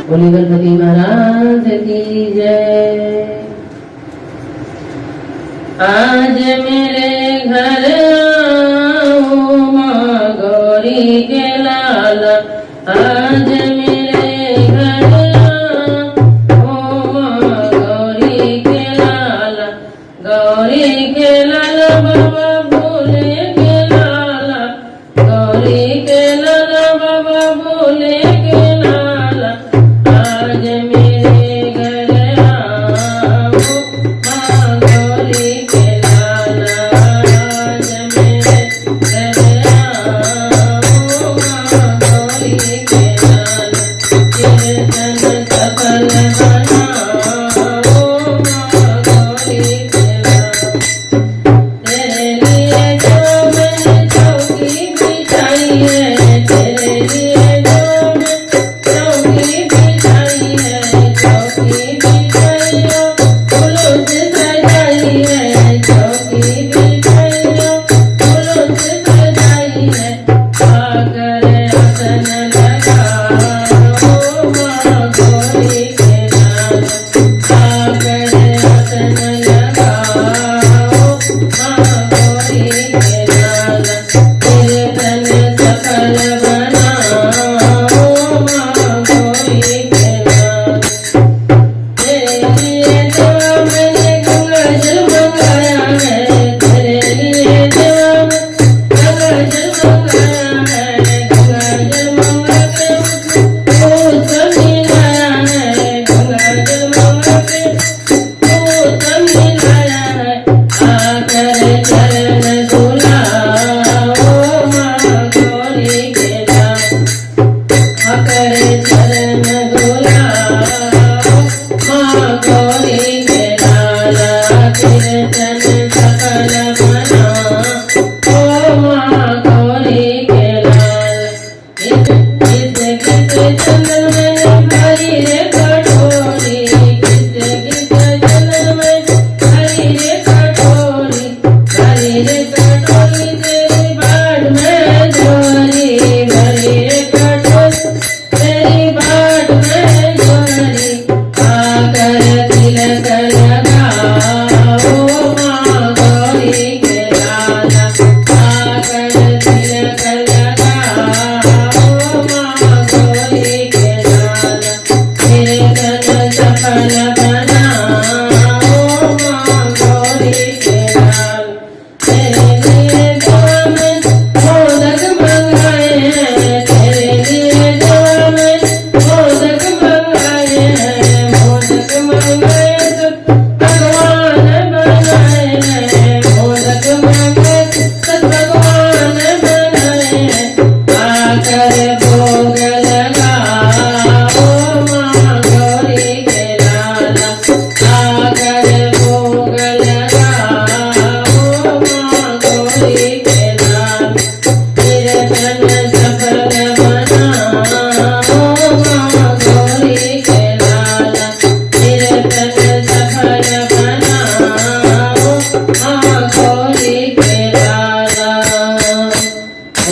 बोली गणपति महाराज की जय। आज मेरे घर आओ माँ गौरी के लाला, आज मेरे घर आओ माँ गौरी के लाला, गौरी के लाला बाबा भोले के लाला, गौरी के लाला बाबा भोले के लाला, आज मेरे घर आओ माँ गौरी के लाला, आज मेरे घर आओ माँ गौरी के लाला, कीर्तन सफल बनाओ माँ गौरी के लाला। तेरे लिए जो मैंने चौकी बिछाई है, तेरे लिए जो मैं चौकी बिछाई है, चौकी बिछाई हो फूलों से सजाई है, चौकी बिछाई हो फूलों से सजाई है, आकर आसन लगाओ माँ गौरी के लाला, आकर आसन लगाओ माँ गौरी के लाला, कीर्तन सफल बनाओ माँ गौरी के लाला। तेरे लिए देवा मैंने गंगा जल मंगाया है, तेरे लिए देवा मैं गंगा जल मंगाया है,